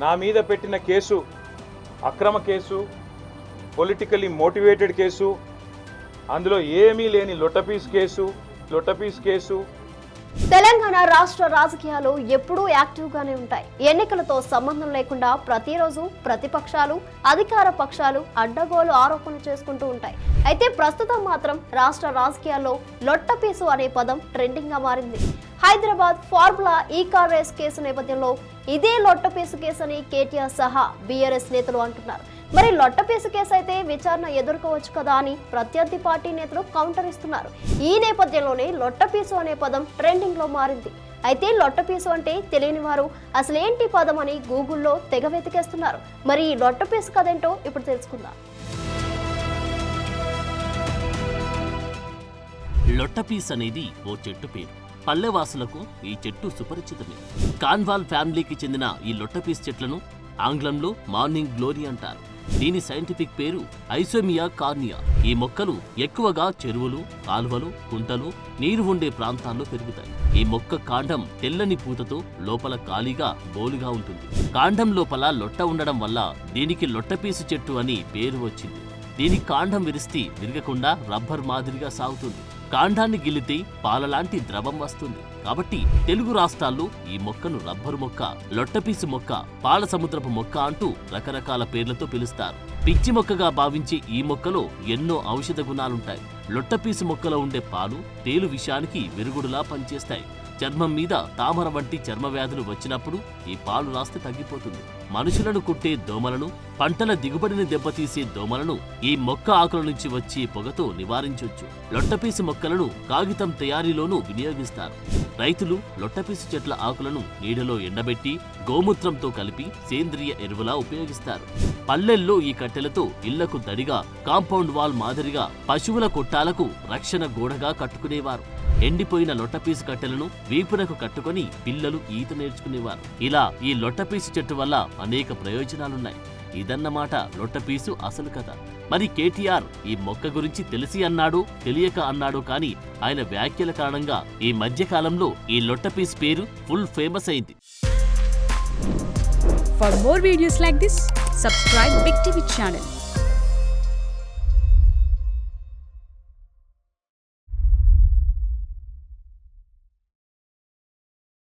నా మీద పెట్టిన కేసు అక్రమ కేసు, పొలిటికలీ మోటివేటెడ్ కేసు, అందులో ఏమీ లేని లొట్టపీస్ కేసు. తెలంగాణ రాష్ట్ర రాజకీయాలు ఎప్పుడూ యాక్టివ్గానే ఉంటాయి. ఎన్నికలతో సంబంధం లేకుండా ప్రతిరోజు ప్రతిపక్షాలు, అధికార పక్షాలు అడ్డగోలు ఆరోపణలు చేసుకుంటూ ఉంటాయి. అయితే ప్రస్తుతం మాత్రం రాష్ట్ర రాజకీయాల్లో లొట్టపీసు అనే పదం ట్రెండింగ్ గా మారింది. హైదరాబాద్ ఫార్ములా ఈ కార్ రేస్ కేసు నేపథ్యంలో ఇదే లొట్టపీసు కేసు అని కేటీఆర్ సహా బీఆర్ఎస్ నేతలు అంటున్నారు. మరి లొట్టపీసు కేసు అయితే విచారణ ఎదుర్కోవచ్చు కదా అని ప్రత్యర్థి పార్టీ నేతలు కౌంటర్ ఇస్తున్నారు. ఈ నేపథ్యంలోనే లొట్టపీసు అనే పదం ట్రెండింగ్ లో మారింది. అయితే లొట్టపీసు అంటే తెలియని వారు అసలేంటి పదం అని గూగుల్లో తెగ వెతికేస్తున్నారు. మరి ఈ లొట్టపీసు కదేంటో ఇప్పుడు తెలుసుకుందాం. లొట్టపీస్ అనేది ఓ చెట్టు పేరు. పల్లెవాసులకు ఈ చెట్టు సుపరిచితమే. కాన్వాల్ ఫ్యామిలీకి చెందిన ఈ లొట్టపీస్ చెట్లను ఆంగ్లంలో మార్నింగ్ గ్లోరీ అంటారు. దీని సైంటిఫిక్ పేరు ఐసోమియా కార్నియా. ఈ మొక్కలు ఎక్కువగా చెరువులు, కాలువలు, కుంటలు, నీరు ఉండే ప్రాంతాల్లో పెరుగుతాయి. ఈ మొక్క కాండం తెల్లని పూతతో లోపల ఖాళీగా బోలుగా ఉంటుంది. కాండం లోపల లొట్ట ఉండడం వల్ల దీనికి లొట్టపీసు చెట్టు అని పేరు వచ్చింది. దీని కాండం విరిస్తే విరగకుండా రబ్బర్ మాదిరిగా సాగుతుంది. కాండాన్ని గిల్లితే పాలలాంటి ద్రవం వస్తుంది. కాబట్టి తెలుగు రాష్ట్రాల్లో ఈ మొక్కను రబ్బరు మొక్క, లొట్టపీసు మొక్క, పాల సముద్రపు మొక్క అంటూ రకరకాల పేర్లతో పిలుస్తారు. పిచ్చి మొక్కగా భావించే ఈ మొక్కలో ఎన్నో ఔషధ గుణాలుంటాయి. లొట్టపీసు మొక్కలో ఉండే పాలు తేలు విషానికి విరుగుడులా పనిచేస్తాయి. చర్మం మీద తామర వంటి చర్మ వ్యాధులు వచ్చినప్పుడు ఈ పాలు రాస్తే తగ్గిపోతుంది. మనుషులను కుట్టే దోమలను, పంటల దిగుబడిని దెబ్బతీసే దోమలను ఈ మొక్క ఆకుల నుంచి వచ్చే పొగతో నివారించవచ్చు. లొట్టపీసు మొక్కలను కాగితం తయారీలోనూ వినియోగిస్తారు. రైతులు లొట్టపీసు చెట్ల ఆకులను నీడలో ఎండబెట్టి గోమూత్రంతో కలిపి సేంద్రియ ఎరువులా ఉపయోగిస్తారు. పల్లెల్లో ఈ కట్టెలతో ఇళ్లకు దడిగా, కాంపౌండ్ వాల్ మాదిరిగా పశువుల కొట్టాలకు రక్షణ గోడగా కట్టుకునేవారు. ఎండిపోయిన లొట్టపీసు కట్టెలను వీపునకు కట్టుకొని పిల్లలు ఈత నేర్చుకునేవారు. ఇలా ఈ లొట్టపీసు చెట్టు వల్ల అనేక ప్రయోజనాలున్నాయి. ఇదన్నమాట లొట్టపీసు అసలు కథ. మరి కేటీఆర్ ఈ మొక్క గురించి తెలిసి అన్నాడు, తెలియక అన్నాడు, కానీ ఆయన వ్యాఖ్యల కారణంగా ఈ మధ్యకాలంలో ఈ లొట్టపీసు పేరు ఫుల్ ఫేమస్ అయింది. For more videos like this, subscribe Big TV channel.